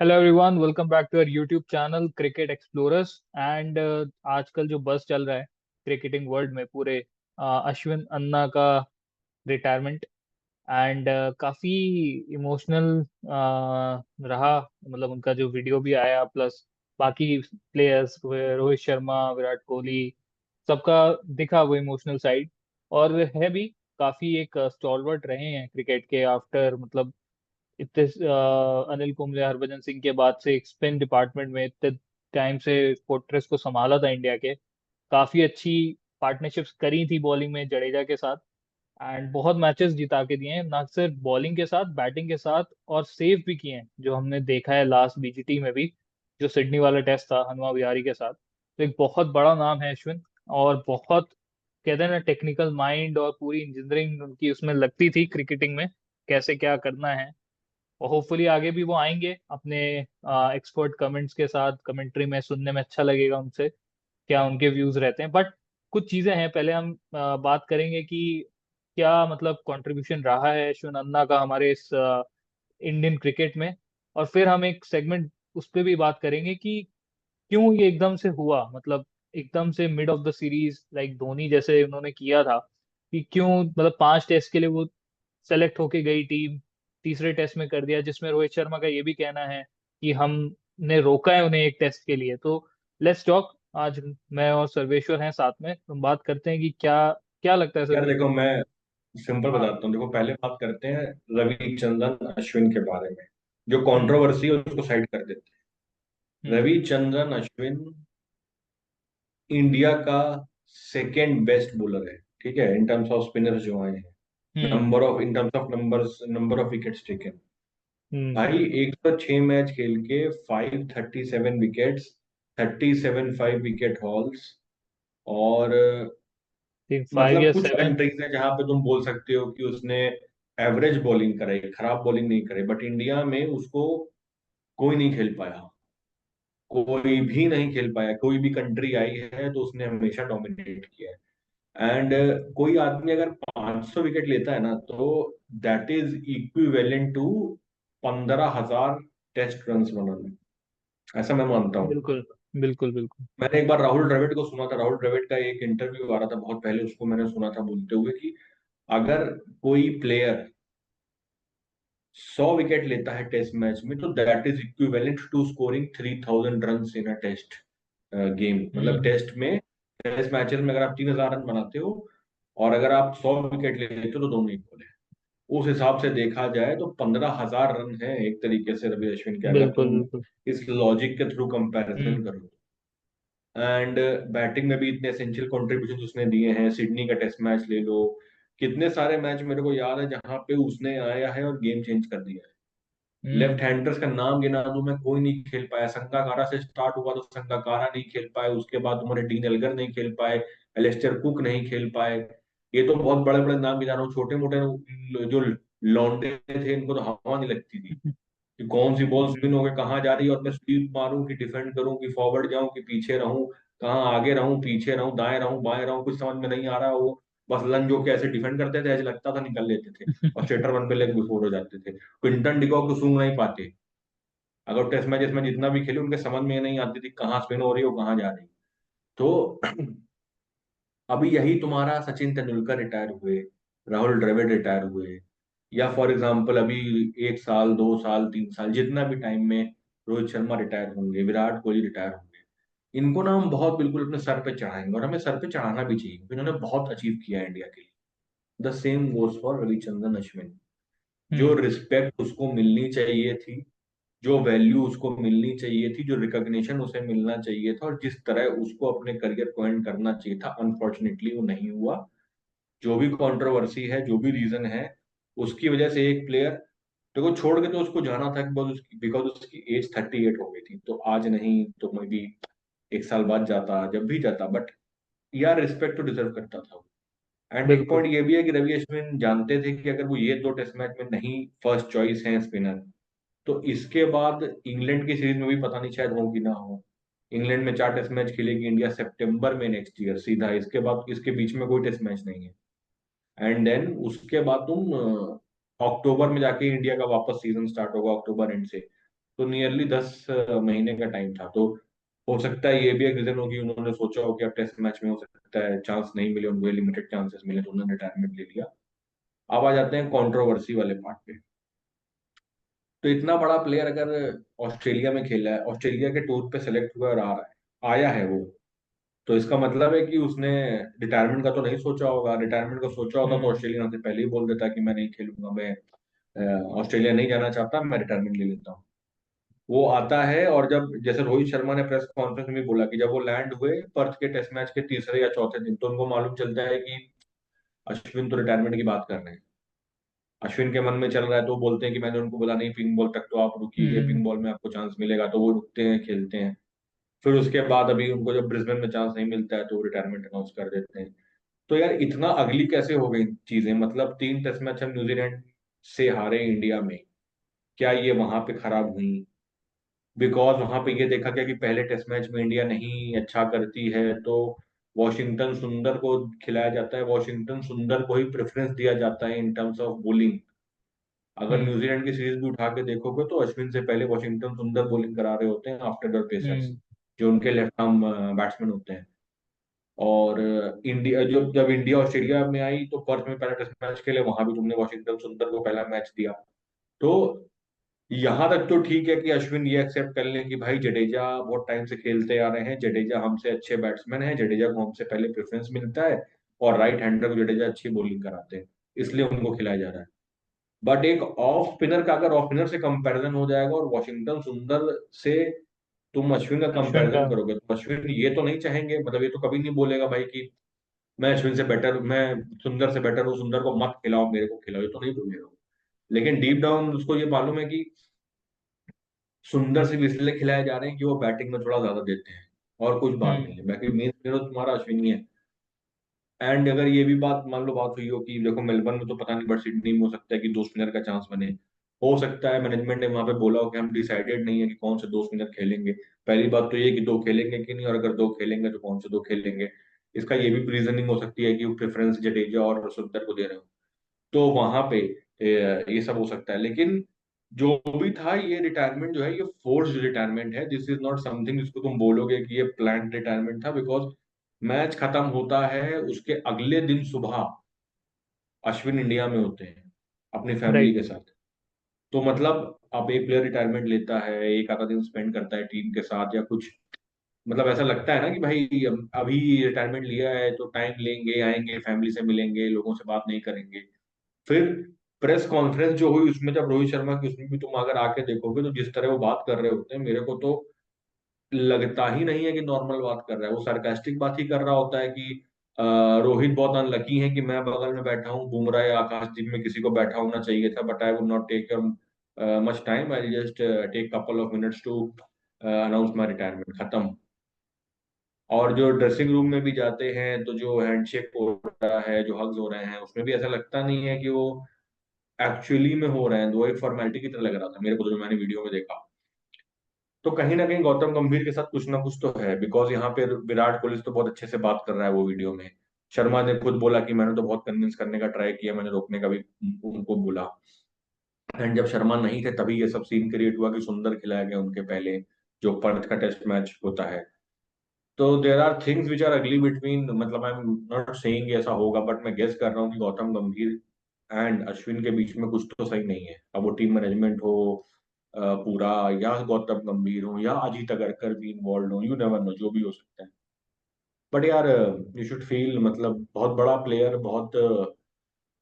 Hello everyone, welcome back to our YouTube channel cricket explorers. And आजकल जो बस चल रहा है क्रिकेटिंग वर्ल्ड में पूरे, अश्विन अन्ना का रिटायरमेंट। एंड काफी इमोशनल रहा। मतलब उनका जो वीडियो भी आया, प्लस बाकी प्लेयर्स रोहित शर्मा, विराट कोहली, सबका दिखा वो इमोशनल साइड। और है भी काफी एक स्टॉलवर्ट रहे हैं क्रिकेट के आफ्टर, मतलब इतने अनिल कुंबले, हरभजन सिंह के बाद से एक स्पिन डिपार्टमेंट में इतने टाइम से फोर्ट्रेस को संभाला था इंडिया के। काफी अच्छी पार्टनरशिप्स करी थी बॉलिंग में जडेजा के साथ। एंड बहुत मैचेस जिता के दिए हैं, ना सिर्फ बॉलिंग के साथ, बैटिंग के साथ, और सेव भी किए हैं जो हमने देखा है लास्ट बीजीटी में भी, जो सिडनी वाला टेस्ट था हनुमा विहारी के साथ। तो एक बहुत बड़ा नाम है अश्विन। और बहुत, कहते हैं ना, टेक्निकल माइंड और पूरी इंजीनियरिंग उनकी उसमें लगती थी क्रिकेटिंग में, कैसे क्या करना है। और होपफुली आगे भी वो आएंगे अपने एक्सपर्ट कमेंट्स के साथ, कमेंट्री में सुनने में अच्छा लगेगा उनसे क्या उनके व्यूज रहते हैं। बट कुछ चीजें हैं, पहले हम बात करेंगे कि क्या मतलब कंट्रीब्यूशन रहा है अश्विन अन्ना का हमारे इस इंडियन क्रिकेट में। और फिर हम एक सेगमेंट उस पर भी बात करेंगे कि क्यों ये एकदम से हुआ, मतलब एकदम से mid of the series like Dhoni जैसे उन्होंने किया था, कि क्यों मतलब 5 टेस्ट के लिए वो सेलेक्ट होके गई टीम, तीसरे टेस्ट में कर दिया, जिसमें रोहित शर्मा का ये भी कहना है कि हमने रोका है उन्हें एक टेस्ट के लिए। तो लेट्स टॉक। आज मैं और सर्वेश्वर हैं साथ में, हम बात करते हैं कि क्या क्या लगता है यार देखो, सर्वेश्वर। मैं सिंपल हाँ। बताता हूँ। देखो, पहले बात करते हैं रविचंद्रन अश्विन के बारे में। जो हम्म। कंट्रोवर्सी है उसको साइड कर देते हैं। हम्म। रविचंद्रन अश्विन इंडिया का सेकेंड बेस्ट बॉलर है, ठीक है, इन टर्म्स ऑफ स्पिनर्स जो आए हैं। Hmm. Number of in terms of numbers, number of wickets taken. Hmm. भाई 106 मैच खेल के 537 विकेट्स, 37 5 विकेट हॉल्स। और तीन, फाइव मतलब या कुछ सेवन। कंट्रीज है जहां पे तुम बोल सकते हो कि उसने एवरेज बॉलिंग कराई, खराब बॉलिंग नहीं कराई, बट इंडिया में उसको कोई नहीं खेल पाया। कोई भी नहीं खेल पाया। कोई भी कंट्री आई है तो उसने हमेशा डोमिनेट किया है। एंड कोई आदमी अगर 500 विकेट लेता है ना, तो that is equivalent to 15,000 test run बनाना। ऐसा मैं मानता हूँ। बिल्कुल बिल्कुल बिल्कुल। मैंने एक बार राहुल द्रविड़ को सुना था। राहुल द्रविड़ का एक इंटरव्यू आ रहा था बहुत पहले, उसको मैंने सुना था बोलते हुए कि अगर कोई प्लेयर 100 विकेट लेता है टेस्ट मैच में, तो that is equivalent to scoring 3,000 run in a test game. मतलब हम्म। टेस्ट में, टेस्ट मैचेस में अगर आप 3,000 रन बनाते हो और अगर आप 100 विकेट लेते हो, तो दोनों इक्वल है। उस हिसाब से देखा जाए तो 15,000 रन है एक तरीके से रवि अश्विन के, अगर बिल्कुल तुम बिल्कुल। इस लॉजिक के थ्रू कंपैरिजन हम्म। करो। एंड बैटिंग में भी इतने एसेंशियल कॉन्ट्रीब्यूशन उसने दिए हैं। सिडनी का टेस्ट मैच ले लो, कितने सारे मैच मेरे को याद है जहां पे उसने आया है और गेम चेंज कर दिया है। लेफ्ट हम्म। हैंडर्स का नाम गिना दूं मैं, कोई नहीं खेल पाया। संगाकारा से स्टार्ट हुआ तो संगाकारा नहीं खेल पाए, उसके बाद तुम्हारे डीन एल्गर नहीं खेल पाए, एलिस्टर कुक नहीं खेल पाए। ये तो बहुत बड़े बड़े नाम गिना रहा हूँ। छोटे मोटे जो लौंडे थे इनको तो हवा नहीं लगती थी कि कौन सी बॉल स्पिन होकर कहाँ जा रही है, और मैं स्वीप मारूं कि डिफेंड करूं कि फॉरवर्ड जाऊं कि पीछे रहूं, कहाँ आगे रहूं पीछे रहूं, दाएं रहूं बाएं रहूं, कुछ समझ में नहीं आ रहा। वो बस लंज होके ऐसे डिफेंड करते थे, ऐसे लगता था निकल लेते थे, और स्ट्रेटर वन पे लेग बिफोर हो जाते थे। क्विंटन डिकॉक तो सूंघ नहीं पाते। अगर टेस्ट मैच इसमें जितना भी खेले, उनके समझ में ये नहीं आती थी कहाँ स्पिन हो रही है और कहाँ जा रही है। तो अभी यही तुम्हारा सचिन तेंदुलकर रिटायर हुए, राहुल द्रविड़ रिटायर हुए, या फॉर एग्जाम्पल अभी 1 साल 2 साल 3 साल जितना भी टाइम में रोहित शर्मा रिटायर होंगे, विराट कोहली रिटायर होंगे, इनको ना हम बहुत बिल्कुल अपने सर पे चढ़ाएंगे, और हमें सर पे चढ़ाना भी चाहिए क्योंकि इन्होंने बहुत अचीव किया है इंडिया के लिए। The same goes for Ravichandran Ashwin. जो हम्म। रिस्पेक्ट उसको मिलनी चाहिए थी, जो वैल्यू उसको मिलनी चाहिए थी, जो रिकॉग्निशन उसे मिलना चाहिए था, और जिस तरह उसको अपने करियर को एंड करना चाहिए था, अनफॉर्चुनेटली वो नहीं हुआ। जो भी कंट्रोवर्सी है, जो भी रीजन है, उसकी वजह से एक प्लेयर देखो छोड़ के तो उसको जाना था कि बिकॉज उसकी एज 38 हो गई थी। तो आज नहीं तो मे बी 1 साल बाद जाता, जब भी जाता, बट यार रिस्पेक्ट तो डिजर्व करता था। एंड एक बिल्कुल। पॉइंट ये भी है कि रवि अश्विन जानते थे कि अगर वो ये 2 टेस्ट मैच में नहीं फर्स्ट चॉइस है स्पिनर, तो इसके बाद इंग्लैंड की सीरीज में भी पता नहीं शायद हो कि ना हो। इंग्लैंड में 4 टेस्ट मैच खेलेगी इंडिया सितंबर में नेक्स्ट ईयर सीधा, इसके बाद इसके बीच में कोई टेस्ट मैच नहीं है। एंड देन उसके बाद तुम अक्टूबर में जाके इंडिया का वापस सीजन स्टार्ट होगा, अक्टूबर एंड से। तो नियरली 10 महीने का टाइम था। तो हो सकता है ये भी एक रीजन होगी, उन्होंने सोचा हो कि अब टेस्ट मैच में हो सकता है चांस नहीं मिले उनको, लिमिटेड चांसेस मिले, तो उन्होंने रिटायरमेंट ले लिया। अब आ जाते हैं कंट्रोवर्सी वाले पार्ट पे। तो इतना बड़ा प्लेयर अगर ऑस्ट्रेलिया में खेला है, ऑस्ट्रेलिया के टूर पे सेलेक्ट हुआ और आ रहा है, आया है वो, तो इसका मतलब है कि उसने रिटायरमेंट का तो नहीं सोचा होगा। रिटायरमेंट का सोचा होता तो हम्म ऑस्ट्रेलिया से पहले ही बोल देता कि मैं नहीं खेलूंगा, मैं ऑस्ट्रेलिया नहीं जाना चाहता, मैं रिटायरमेंट ले लेता हूँ। वो आता है, और जब जैसे रोहित शर्मा ने प्रेस कॉन्फ्रेंस में भी बोला कि जब वो लैंड हुए पर्थ के टेस्ट मैच के तीसरे या चौथे दिन, तो उनको मालूम चलता है कि अश्विन तो रिटायरमेंट की बात कर रहे हैं। अश्विन के मन में चल रहा है, तो वो बोलते हैं कि मैंने उनको बोला नहीं, पिंक बॉल तक तो आप रुकिए, हम्म पिंक बॉल में आपको चांस मिलेगा, तो वो रुकते हैं, खेलते हैं। फिर उसके बाद अभी उनको जब ब्रिस्बेन में चांस नहीं मिलता है तो वो रिटायरमेंट अनाउंस कर देते हैं। तो यार इतना अगली कैसे हो गई चीजें, मतलब 3 टेस्ट मैच हम न्यूजीलैंड से हारे इंडिया में, क्या ये वहां पे खराब हुई? बिकॉज वहां पे ये देखा गया कि पहले टेस्ट मैच में इंडिया नहीं अच्छा करती है, तो वॉशिंगटन सुंदर को खिलाया जाता है, वॉशिंगटन सुंदर को ही प्रेफरेंस दिया जाता है इन टर्म्स ऑफ बॉलिंग। अगर हम्म न्यूजीलैंड की सीरीज भी उठा के देखोगे तो अश्विन से पहले वॉशिंगटन सुंदर बॉलिंग करा रहे होते हैं आफ्टर द पेसर्स, हम्म जो उनके लेफ्ट आर्म बैट्समैन होते हैं। और इंडिया जब जब इंडिया ऑस्ट्रेलिया में आई तो पर्थ में पहला टेस्ट मैच खेले, वहां भी तुमने वॉशिंगटन सुंदर को पहला मैच दिया। तो यहां तक तो ठीक है कि अश्विन ये एक्सेप्ट कर लें कि भाई जडेजा बहुत टाइम से खेलते आ रहे हैं, जडेजा हमसे अच्छे बैट्समैन हैं, जडेजा को हमसे पहले प्रेफरेंस मिलता है, और राइट हैंडर को जडेजा अच्छी बॉलिंग कराते हैं, इसलिए उनको खिलाया जा रहा है। बट एक ऑफ स्पिनर का अगर ऑफ स्पिनर से कंपैरिजन हो जाएगा और वॉशिंगटन सुंदर से तुम अश्विन का अश्विन का। कंपैरिजन करोगे, तो अश्विन ये तो नहीं चाहेंगे, मतलब ये तो कभी नहीं बोलेगा भाई कि मैं अश्विन से बेटर, मैं सुंदर से बेटर हूँ, सुंदर को मत खिलाओ मेरे को खिलाओ, ये तो नहीं बोलेगा। लेकिन डीप डाउन उसको ये मालूम है कि सुंदर सिर्फ इसलिए खिलाए जा रहे हैं कि वो बैटिंग में थोड़ा ज्यादा देते हैं, और कुछ बात नहीं हम्म है, बाकी मेन प्लेयर तो तुम्हारा अश्विन ही है। एंड अगर ये भी बात मान लो बात हुई हो कि देखो मेलबर्न में तो पता नहीं, बट सिडनी में हो सकता है कि 2 स्पिनर का चांस बने, हो सकता है मैनेजमेंट ने वहां पे बोला हो कि हम डिसाइडेड नहीं है कि कौन से 2 स्पिनर खेलेंगे। पहली बात तो ये कि 2 खेलेंगे कि नहीं, और अगर 2 खेलेंगे तो कौन से 2 खेलेंगे। इसका ये भी रीजनिंग हो सकती है कि वो प्रेफरेंस जडेजा और सुंदर को दे रहे हो, तो वहां पे ये सब हो सकता है। लेकिन जो भी था, ये रिटायरमेंट जो है ये फोर्स्ड रिटायरमेंट है, दिस इज नॉट समथिंग जिसको तुम बोलोगे कि ये प्लान्ड रिटायरमेंट था। बिकॉज मैच खत्म होता है उसके अगले दिन सुबह अश्विन इंडिया में होते हैं अपनी फैमिली राइट। के साथ। तो मतलब अब एक प्लेयर रिटायरमेंट लेता है, एक आधा दिन स्पेंड करता है टीम के साथ या कुछ, मतलब ऐसा लगता है ना कि भाई अभी रिटायरमेंट लिया है तो टाइम लेंगे, आएंगे, फैमिली से मिलेंगे, लोगों से बात नहीं करेंगे। फिर प्रेस कॉन्फ्रेंस जो हुई उसमें जब रोहित शर्मा की, उसमें भी तुम अगर आके देखोगे तो जिस तरह वो बात कर रहे होते हैं, मेरे को तो लगता ही नहीं है कि नॉर्मल बात कर रहा है, वो सरकास्टिक बात ही कर रहा होता है कि रोहित बहुत अनलकी है कि मैं बगल में बैठा हूँ, बुमराह या आकाशदीप में किसी को बैठा होना चाहिए था, but I would not take much time, I just take couple of minutes to announce my retirement, खत्म। और जो ड्रेसिंग रूम में भी जाते हैं तो जो हैंडशेक हो रहा है, जो हग्स हो रहे हैं, उसमें भी ऐसा लगता नहीं है कि वो एक्चुअली में हो रहे हैं, वो एक फॉर्मेलिटी की तरह लग रहा था मेरे को, तो जो मैंने वीडियो में देखा। तो कहीं ना कहीं गौतम गंभीर के साथ कुछ ना कुछ तो है, बिकॉज यहाँ पे विराट कोहली से तो बहुत अच्छे से बात कर रहा है वो वीडियो में। शर्मा ने खुद बोला कि मैंने तो बहुत कन्विंस करने का ट्राई किया, मैंने रोकने का भी उनको बोला। एंड जब शर्मा नहीं थे तभी ये सब सीन क्रिएट हुआ कि सुंदर खिलाया गया उनके पहले, जो पर्थ का टेस्ट मैच होता है। तो there are things which are ugly between, मतलब आई एम नॉट सेइंग ऐसा होगा, बट मैं गेस कर रहा हूँ कि गौतम गंभीर एंड अश्विन के बीच में कुछ तो सही नहीं है। अब वो टीम मैनेजमेंट हो पूरा, या गौतम गंभीर हो, या अजीत अगरकर भी इन्वॉल्व हो, यू नेवर नो, जो भी हो सकता है। बट यार यू शुड फील, मतलब बहुत बड़ा प्लेयर बहुत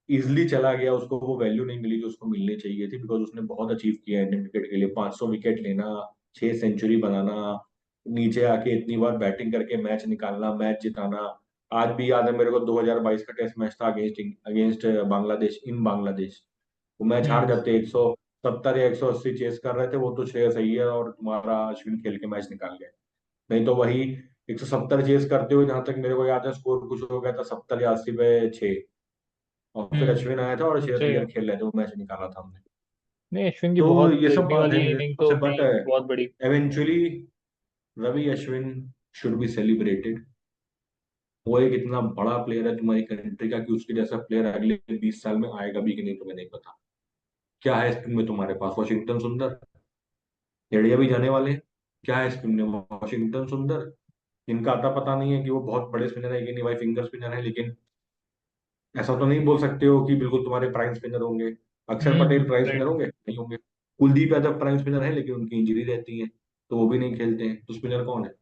इजिली चला गया, उसको वो वैल्यू नहीं मिली जो उसको मिलनी चाहिए थी, बिकॉज उसने बहुत अचीव किया है इंडियन क्रिकेट के लिए, 500 विकेट लेना, 6 सेंचुरी बनाना, नीचे आके इतनी बार बैटिंग करके मैच निकालना, मैच जिताना। आज भी याद है मेरे को 2022 का टेस्ट मैच था अगेंस्ट अगेंस्ट बांग्लादेश, इन बांग्लादेश। वो मैच हार हम्म जाते, 170 या 180 चेस कर रहे थे, वो तो श्रेयस अय्यर और तुम्हारा अश्विन खेल के मैच निकाल गए। नहीं तो वही 170 चेस करते हुए, जहां तक मेरे को याद है स्कोर कुछ हो गया था 70 या 80 पे 6, और फिर अश्विन आया था और श्रेयस सही है। अय्यर खेल रहे थे, वो मैच निकाला था हमने। नहीं, अश्विन की तो बहुत ये सब इतनी बात है वाली मेरे इनिंग हिसाब तो से, थी बट बहुत बड़ी। Eventually Ravi Ashwin should be celebrated. वो एक इतना बड़ा प्लेयर है तुम्हारी कंट्री का कि उसके जैसा प्लेयर अगले 20 साल में आएगा भी कि नहीं तुम्हें नहीं पता। क्या है इस टीम में तुम्हारे पास? वॉशिंगटन सुंदर, जडेजा भी जाने वाले हैं। क्या है स्पिन में, वॉशिंगटन सुंदर, इनका आता पता नहीं है कि वो बहुत बड़े स्पिनर है कि नहीं भाई, फिंगर स्पिनर है, लेकिन ऐसा तो नहीं बोल सकते हो कि बिल्कुल तुम्हारे प्राइम स्पिनर होंगे। अक्षर पटेल प्राइम स्पिनर राइट। होंगे, नहीं होंगे। कुलदीप यादव प्राइम स्पिनर है, लेकिन उनकी इंजरी रहती है, तो वो भी नहीं खेलते हैं, तो स्पिनर कौन है?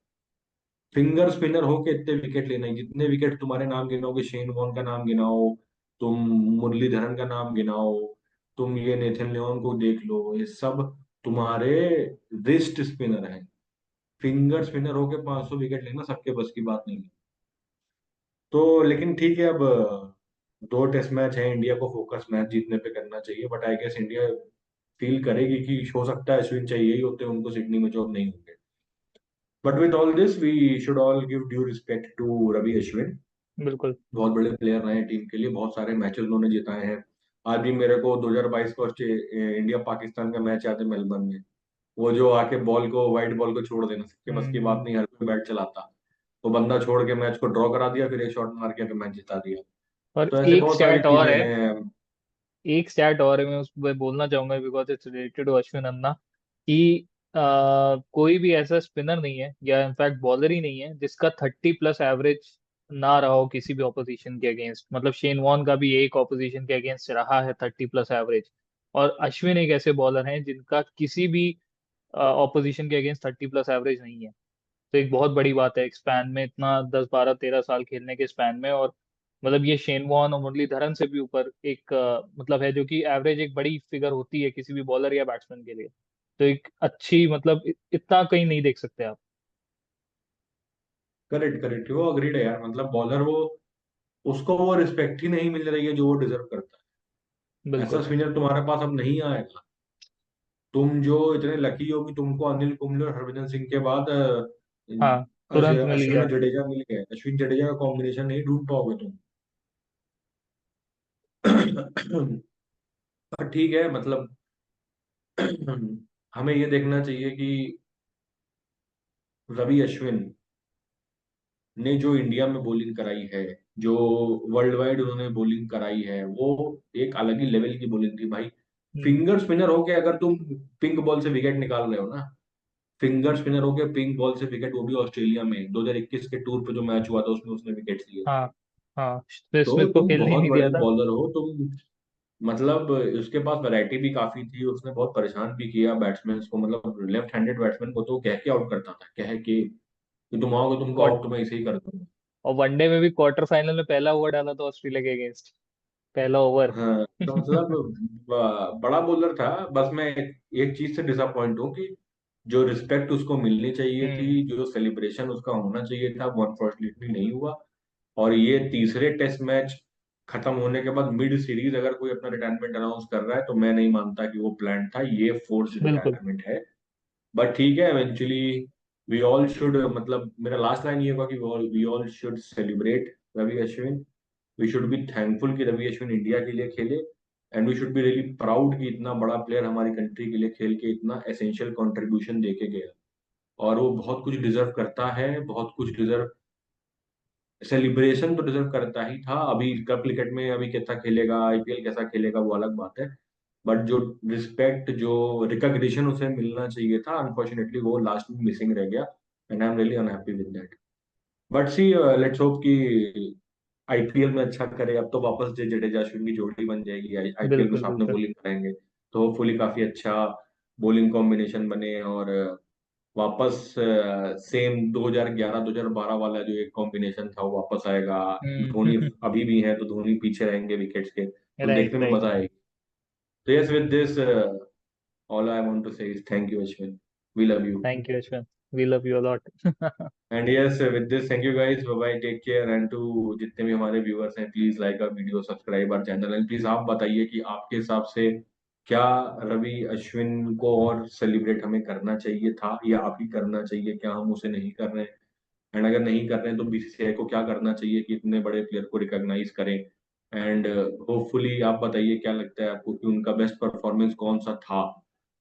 फिंगर स्पिनर होके इतने विकेट लेना है, जितने विकेट तुम्हारे नाम गिनाओगे, शेन वॉन का नाम गिनाओ, तुम मुरलीधरन का नाम गिनाओ, तुम ये नेथन लियोन को देख लो, ये सब तुम्हारे रिस्ट स्पिनर हैं। फिंगर स्पिनर होके 500 विकेट लेना सबके बस की बात नहीं है। तो लेकिन ठीक है, अब दो टेस्ट मैच है, इंडिया को फोकस मैच जीतने पे करना चाहिए, but I guess India feel करेगी कि हो सकता है अश्विन चाहिए ही होते हैं उनको सिडनी में, जो अब नहीं होंगे। But with all this we should all give due respect to Ravi Ashwin. बिल्कुल। बहुत बड़े प्लेयर रहे हैं टीम के लिए, बहुत सारे मैचेस उन्होंने जिताए हैं। आज भी मेरे को 2022 का इंडिया पाकिस्तान का मैच याद है मेलबर्न में। वो जो आके बॉल को, वाइट बॉल को छोड़ देना, सबके बस की बात हम्म। नहीं, हर कोई बैट चलाता। वो बंदा छोड़ के मैच को ड्रॉ करा दिया, फिर एक शॉट मार के मैच जिता दिया। और तो ऐसे एक बहुत सारी स्टैट और चीजें है, हैं। एक स्टैट और है, मैं उस पर बोलना चाहूंगा because it's related to Ashwin anna, कि कोई भी ऐसा स्पिनर नहीं है या इनफैक्ट बॉलर ही नहीं है जिसका 30+ एवरेज ना रहा हो किसी भी ऑपोजिशन के अगेंस्ट। मतलब शेन वॉन का भी एक ऑपोजिशन के अगेंस्ट रहा है 30+ एवरेज, और अश्विन एक ऐसे बॉलर हैं जिनका किसी भी ऑपोजिशन के अगेंस्ट 30+ एवरेज नहीं है। तो एक बहुत बड़ी बात है एक स्पैन में, इतना 10 12 13 साल खेलने के स्पैन में। और मतलब ये शेन वॉर्न और मुरलीधरन से भी ऊपर एक मतलब है, जो कि एवरेज एक बड़ी फिगर होती है किसी भी बॉलर या बैट्समैन के लिए। तो एक अच्छी मतलब इतना कहीं नहीं देख सकते आप। करेक्ट करेक्ट, वो अग्रीड है यार, मतलब बॉलर वो, उसको वो रिस्पेक्ट ही नहीं मिल रही है जो वो डिजर्व करता है। ऐसा बिल्कुल। स्पिनर तुम्हारे पास अब नहीं आएगा। तुम जो इतने लकी हो कि तुमको अनिल कुंबले और हरभजन सिंह के बाद हाँ, तुरंत मिल अश्विन गया। और जडेजा मिल गए, अश्विन जडेजा का कॉम्बिनेशन नहीं ढूंढ पाओगे तुम। पर ठीक है, मतलब हमें ये देखना चाहिए कि रवि अश्विन ने जो इंडिया में बॉलिंग कराई है, जो वर्ल्ड वाइड उन्होंने बॉलिंग कराई है, वो एक अलग ही लेवल की बॉलिंग थी भाई। हम्म। फिंगर स्पिनर होके अगर तुम पिंक बॉल से विकेट निकाल रहे हो ना, फिंगर स्पिनर होके पिंक बॉल से विकेट, वो भी ऑस्ट्रेलिया में 2021 के टूर पे जो मैच हुआ था उसमें उसने विकेट लिए थे। हाँ। हाँ, स्मिथ तो स्मिथ को तुम खेलने ही बहुत नहीं बड़े दिया था। बॉलर हो तुम, मतलब उसके पास वैरायटी भी काफी थी, उसने बहुत परेशान भी किया बैट्समैन को, मतलब लेफ्ट हैंडेड बैट्समैन को तो कह के आउट करता था, कह के कि तुम आओगे तुमको और आउट तो मैं इसे ही कर दूंगा। और वनडे में भी क्वार्टर फाइनल में पहला ओवर डाला था ऑस्ट्रेलिया के अगेंस्ट, पहला ओवर। हाँ, तो मतलब बड़ा बॉलर था। बस मैं एक चीज से डिसअपॉइंट हूँ कि जो रिस्पेक्ट उसको मिलनी चाहिए थी, हम्म। जो सेलिब्रेशन उसका होना चाहिए था, वो अनफॉर्चुनेटली नहीं हुआ। और ये तीसरे टेस्ट मैच खत्म होने के बाद मिड सीरीज अगर कोई अपना रिटायरमेंट अनाउंस कर रहा है, तो मैं नहीं मानता कि वो प्लान था, ये फोर्स्ड बिल्कुल। रिटायरमेंट है। बट ठीक है, इवेंचुअली वी ऑल शुड, मतलब मेरा लास्ट लाइन ये होगा कि we all should celebrate Ravi Ashwin. We should be thankful कि रवि अश्विन इंडिया के लिए खेले, and we should be really proud कि इतना बड़ा प्लेयर हमारी कंट्री के लिए खेल के इतना एसेंशियल कंट्रीब्यूशन दे के गया। और वो बहुत कुछ डिजर्व करता है, बहुत कुछ डिजर्व, सेलिब्रेशन तो डिजर्व करता ही था। अभी कप क्रिकेट में अभी कैसा खेलेगा, आईपीएल कैसा खेलेगा, वो अलग बात है। बट जो रिस्पेक्ट, जो रिकॉग्निशन उसे मिलना चाहिए था, अनफॉर्चुनेटली वो लास्ट में मिसिंग रह गया, and I am really unhappy with that. But see, let's hope कि आईपीएल में अच्छा करे। अब तो वापस जडेजा अश्विन की जोड़ी बन जाएगी, आईपीएल में बिल्कुल। साथ में बिल्कुल। बॉलिंग करेंगे, तो होपफुली काफी अच्छा बॉलिंग कॉम्बिनेशन बने, और वापस सेम 2011 2012 वाला जो एक कॉम्बिनेशन था वो वापस आएगा। धोनी हम्म। अभी भी है तो धोनी पीछे रहेंगे विकेट्स के, तो राइट, देखने में राइट। मजा आएगी। तो yes, with this all I want to say is thank you Ashwin, we love you. Thank you Ashwin, we love you a lot. And yes, with this thank you guys, bye bye, take care, and to जितने भी हमारे viewers हैं, please like our video, subscribe our channel, and please आप बताइए कि आपके हिसाब से क्या रवि अश्विन को और सेलिब्रेट हमें करना चाहिए था, या आप ही करना चाहिए, क्या हम उसे नहीं कर रहे हैं? एंड अगर नहीं कर रहे हैं तो बीसीसीआई को क्या करना चाहिए कि इतने बड़े प्लेयर को रिकॉग्नाइज करें? एंड होपफुली आप बताइए क्या लगता है आपको कि उनका बेस्ट परफॉर्मेंस कौन सा था,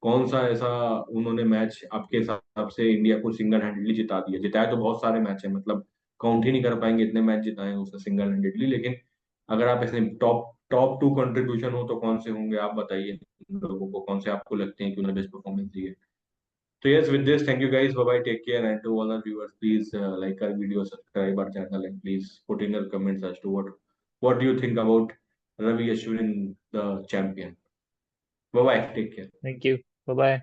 कौन सा ऐसा उन्होंने मैच आपके हिसाब से इंडिया को सिंगल हैंडेडली जिता दिया? जिताए तो बहुत सारे मैच है, मतलब काउंट ही नहीं कर पाएंगे इतने मैच जिताए हैं उसने सिंगल हैंडेडली, लेकिन अगर आप ऐसे टॉप टॉप टू कंट्रीब्यूशन हो तो कौन से होंगे, आप बताइए। इन लोगों को कौन से आपको लगते हैं कि उन्होंने बेस्ट परफॉर्मेंस दी है? So yes, with this, thank you guys. Bye bye. Take care, and to all our viewers, please like our video, subscribe our channel, and please put in your comments as to what do you think about Ravi Ashwin, the champion. Bye bye. Take care. Thank you. Bye bye.